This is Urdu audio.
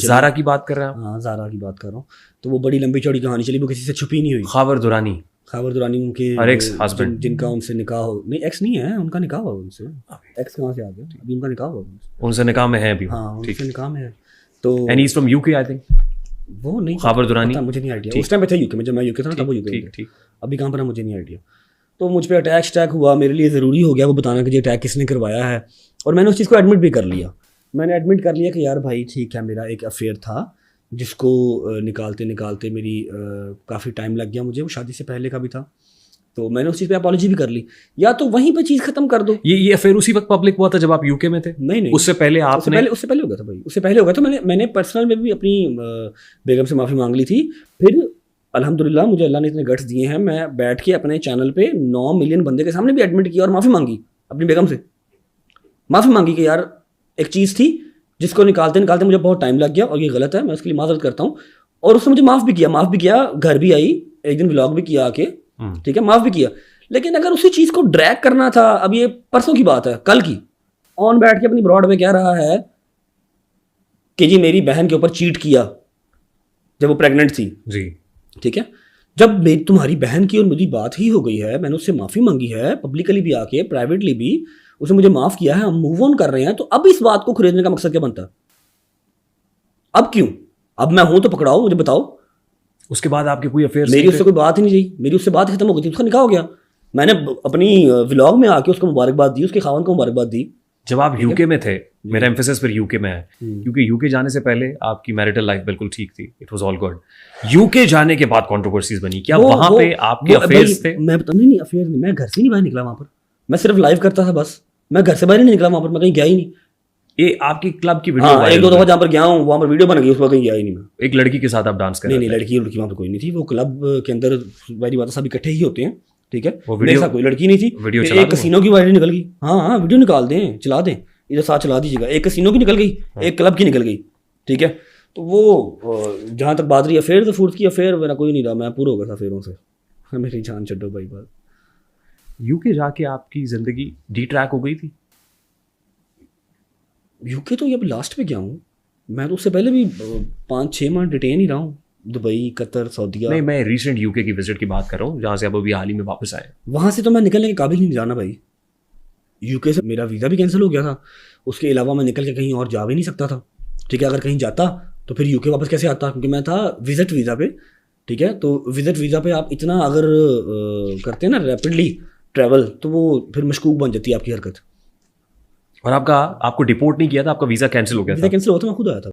زارا کی بات کر رہے ہیں آپ؟ ہاں زارا کی بات کر رہا ہوں. تو وہ بڑی لمبی چوڑی کہانی چلی, وہ کسی سے چھپی نہیں ہوئی. خاور درانی ان کے جن کا ان سے نکاح ہو, نہیں ایکس نہیں ہے, ان کا نکاح ہوا ان سے. ایکس کہاں سے آ گیا, ابھی ان کا نکاح ہوا, ان سے نکاح میں ہے ابھی. ہاں ان سے نکاح میں ہے. تو and he is from you کے آئی تھنک. وہ نہیں خاور درانی مجھے نہیں آئیڈیا, اس ٹائم پہ تھا یو کے میں, جب میں یو کے تھا نا تب وہ یو کے, ابھی کہاں پر ہے مجھے نہیں آئیڈیا. تو مجھ پہ اٹیک ہوا, میرے لیے ضروری ہو گیا وہ بتانا کہ یہ اٹیک کس نے کروایا ہے, اور میں نے اس چیز کو ایڈمٹ بھی کر لیا. میں نے ایڈمٹ کر لیا کہ یار بھائی ٹھیک ہے, میرا ایک افیئر تھا جس کو نکالتے میری کافی ٹائم لگ گیا مجھے, وہ شادی سے پہلے کا بھی تھا. تو میں نے اس چیز پہ اپالوجی بھی کر لی, یا تو وہیں پہ چیز ختم کر دو. یہ افیئر اسی وقت پبلک ہوا تھا جب آپ یو کے میں تھے؟ نہیں اس سے پہلے آپ نے, اس سے پہلے ہو گیا تھا بھائی, اس سے پہلے ہو گیا تھا. میں نے پرسنل میں بھی اپنی بیگم سے معافی مانگ لی تھی. پھر الحمدللہ مجھے اللہ نے اتنے گٹس دیے ہیں, میں بیٹھ کے اپنے چینل پہ 9 ملین بندے کے سامنے بھی ایڈمٹ کیا اور معافی مانگی, اپنی بیگم سے معافی مانگی کہ یار ایک چیز تھی جس کو نکالتے مجھے بہت ٹائم لگ گیا اور یہ غلط ہے, میں اس کے لیے معذرت کرتا ہوں. اور اس نے مجھے معاف بھی کیا, گھر بھی آئی, ایک دن ولاگ بھی کیا آ کے, ٹھیک ہے, معاف بھی کیا. لیکن اگر اسی چیز کو ڈریگ کرنا تھا, اب یہ پرسوں کی بات ہے, کل کی, آن بیٹھ کے اپنی براڈ میں کہہ رہا ہے کہ جی میری بہن کے اوپر چیٹ کیا جب وہ پریگننٹ تھی. جی ٹھیک ہے, جب تمہاری بہن کی اور میری بات ہی ہو گئی ہے, میں نے اس سے معافی مانگی ہے پبلکلی بھی آ کے, پرائیویٹلی بھی, اس نے مجھے معاف کیا ہے, ہم موو آن کر رہے ہیں, تو اب اس بات کو خریدنے کا مقصد کیا بنتا ہے؟ اب کیوں؟ اب میں ہوں تو پکڑاؤ, مجھے بتاؤ. اس کے بعد آپ کی کوئی افیئر؟ میری اس سے کوئی بات ہی نہیں رہی, میری اس سے بات ختم ہو گئی تھی, اس کا نکاح ہو گیا. میں نے اپنی ولاگ میں آ کے اس کو مبارکباد دی, اس کے خاوند کو مبارکباد دی. جب آپ یو کے میں تھے, میرا ایمفیسس پھر یو کے میں ہے, کیونکہ یو کے جانے سے پہلے آپ کی میرٹل لائف بالکل ٹھیک تھی, it was all good. You کے جانے کے بعد کنٹروورسیز بنی, کیا وہاں پہ آپ کے افیئرز تھے؟ میں نہیں افیئر نہیں, میں گھر سے نہیں باہر نکلا وہاں پر, میں صرف لائیو کرتا تھا بس, میں گھر سے باہر نہیں نکلا وہاں پر, میں کہیں گیا ہی نہیں. یہ آپ کی کلب کی ویڈیو, ایک دو دفعہ جہاں پر گیا ہوں وہاں پر ویڈیو بن گئی, اس وقت کہیں گیا ہی نہیں. میں ایک لڑکی کے ساتھ آپ ڈانس کر رہے تھے؟ نہیں, لڑکی وہاں پر کوئی نہیں تھی, وہ کلب کے اندر میری بات سب اکٹھے ہی ہوتے ہیں, ٹھیک ہے, میرے ساتھ کوئی لڑکی نہیں تھی. ایک کسینو کی وائرل نکل گئی, ہاں ویڈیو نکال دیں, چلا دیں, ادھر ساتھ چلا دیجیے گا. ایک کسینو کی نکل گئی, ایک کلب کی نکل گئی, ٹھیک ہے. تو وہ جہاں تک بات رہی افیئر تو فورس کی افیئر میرا کوئی نہیں رہا, میں پورا ہو گیا تھا افیئروں سے, میری جان چھڈو بھائی. بات یو کے جا کے آپ کی زندگی ڈی ٹریک ہو گئی تھی؟ یو کے تو یہ لاسٹ پہ گیا ہوں میں, تو اس سے پہلے بھی 5-6 ماہ ڈیٹین ہی رہا ہوں, دبئی, قطر, سعودیہ. نہیں, میں ریسنٹ یو کے کی وزٹ کی بات کر رہا ہوں, جہاں سے اب ابھی حال ہی میں واپس آئے. وہاں سے تو میں نکلنے کے قابل نہیں جانا بھائی. یو کے سے میرا ویزا بھی کینسل ہو گیا تھا, اس کے علاوہ میں نکل کے کہیں اور جا بھی نہیں سکتا تھا, ٹھیک ہے. اگر کہیں جاتا تو پھر یو کے واپس کیسے آتا, کیونکہ میں تھا وزٹ ویزا پہ, ٹھیک ہے. تو وزٹ ویزا پہ آپ اتنا اگر کرتے ہیں نا ریپڈلی ٹریول, تو وہ پھر مشکوک بن جاتی ہے آپ کی حرکت. اور آپ کو ڈپورٹ نہیں کیا تھا, آپ کا ویزا کینسل ہو گیا تھا؟ ویزا کینسل ہوا تھا, میں خود آیا تھا.